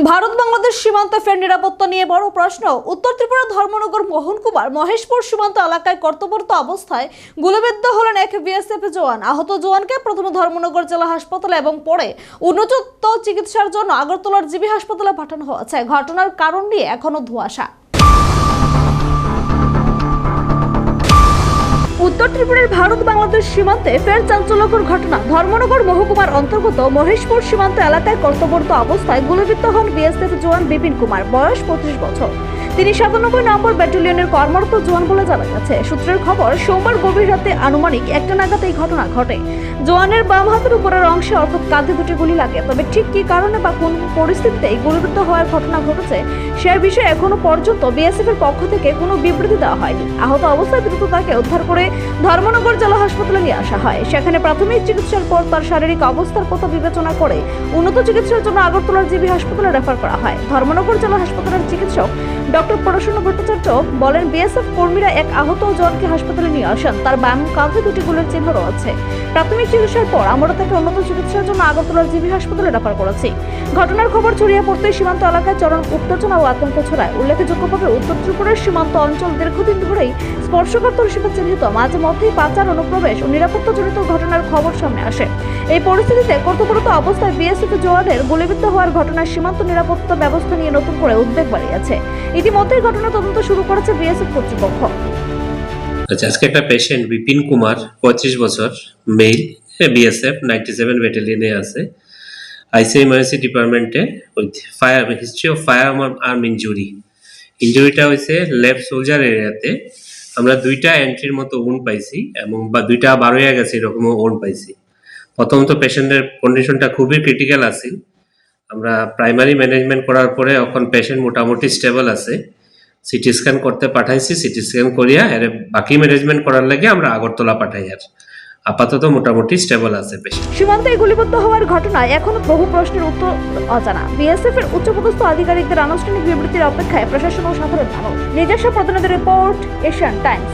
ভারত বাংলাদেশ সীমান্তে ফের নিরাপত্তা নিয়ে বড় প্রশ্ন। উত্তর ত্রিপুরা ধর্মনগর মোহনকুমার মহেশপুর সীমান্ত এলাকায় কর্তব্যরত অবস্থায় গুলিবিদ্ধ হলেন এক বিএসএফ জওয়ান। আহত জওয়ানকে প্রথমে ধর্মনগর জেলা হাসপাতালে এবং পরে উন্নত চিকিৎসার জন্য আগরতলার জিবি হাসপাতালে পাঠানো হয়েছে। ঘটনার কারণ নিয়ে এখনো ধোঁয়াশা। উত্তর ত্রিপুরার ভারত বাংলাদেশ সীমান্তে ফের চাঞ্চল্যকর ঘটনা। ধর্মনগর মহকুমার অন্তর্গত মহেশপুর সীমান্ত এলাকায় কর্তব্যরত অবস্থায় গুলিবিদ্ধ হন বিএসএফ জওয়ান বিপিন কুমার, বয়স 25 বছর। তিনি 97 নম্বর ব্যাটালিয়নের কর্মরত জওয়ান বলে জানা গেছে। সূত্রের খবর, সোমবার গভীর রাতে আনুমানিক 1টা নাগাদ এই ঘটনা ঘটে। জওয়ানের বাম হাতের উপরের অংশে অর্থাৎ কাঁধে দুটি গুলি লাগে। তবে ঠিক কি কারণে বা কোন পরিস্থিতিতে এই গুলিবিদ্ধ হওয়ার ঘটনা ঘটেছে সে বিষয়ে এখনো পর্যন্ত বিএসএফ এর পক্ষ থেকে কোনো বিবৃতি দেওয়া হয়নি। আহত অবস্থায় দ্রুত তাকে উদ্ধার করে ধর্মনগর জেলা হাসপাতালে নিয়ে আসা হয়। সেখানে প্রাথমিক চিকিৎসার পর তার শারীরিক অবস্থার কথা বিবেচনা করে উন্নত চিকিৎসার জন্য আগরতলার জিবি হাসপাতালে রেফার করা হয়। ধর্মনগর জেলা হাসপাতালের চিকিৎসক ডক্টর পড়াশোনা ভট্টাচার্য বলেন, বিএসএফ কর্মীরা এক আহত জওয়ানকে হাসপাতালে নিয়ে আসেন। তার বাম কাঁধে দুটি গুলির চিহ্ন রয়েছে। প্রাথমিক চিকিৎসার পর আমরা তাকে উন্নত চিকিৎসার জন্য আগরতলার জিবি হাসপাতালে রেফার করেছি। ঘটনার খবর ছড়িয়ে পড়তে সীমান্ত এলাকায় চরম উত্তেজনা ও আতঙ্ক ছড়ায়। উল্লেখযোগ্যভাবে উত্তর ত্রিপুরার সীমান্ত অঞ্চল দীর্ঘদিন ধরেই স্পর্শকাতর হিসেবে চিহ্নিত। মাঝে মধ্যেই পাচার, অনুপ্রবেশ ও নিরাপত্তাজনিত ঘটনার খবর সামনে আসে। এই পরিস্থিতিতে কর্তব্যরত অবস্থায় বিএসএফ জওয়ানের গুলিবিদ্ধ হওয়ার ঘটনায় সীমান্ত নিরাপত্তা ব্যবস্থা নিয়ে নতুন করে উদ্বেগ বাড়িয়েছে। ইতিমধ্যেই ঘটনা তদন্ত শুরু করেছে বিএসএফ কর্তৃপক্ষ। আজকে একটা পেশেন্ট বিপিন কুমার 25 বছর, মেল, বিএসএফ 97 ব্যাটালিয়নে আছে, আইসিএমআরসি ডিপার্টমেন্টে with fire history of firearm ইঞ্জুরিটা হয়েছে লেফট সোলজার এরিয়াতে। আমরা 2টা এন্ট্রির মতো উন্ড পাইছি এবং 2টা বার হয়ে গেছে এরকম উন্ড পাইছি। প্রথমত পেশেন্টের কন্ডিশনটা খুবই ক্রিটিক্যাল আছে। আমরা প্রাইমারি ম্যানেজমেন্ট করার পরে এখন পেশেন্ট মোটামুটি স্টেবল আছে। সিটি স্ক্যান করতে পাঠাইছি, সিটি স্ক্যান করিয়া এর বাকি ম্যানেজমেন্ট করার লাগে আমরা আগরতলা পাঠাই। আর আপাতত মোটামুটি স্টেবল আছে পেশেন্ট। সীমান্তে গুলিবিদ্ধ হওয়ার ঘটনায় এখনো বহু প্রশ্নের উত্তর অজানা। বিএসএফ এর উচ্চপদস্থ আধিকারিকদের আনুষ্ঠানিক বিবৃতির অপেক্ষায় প্রশাসন ও সাধারণ মানুষ। নিজস্ব প্রতিনিধি রিপোর্ট, এশিয়ান টাইমস।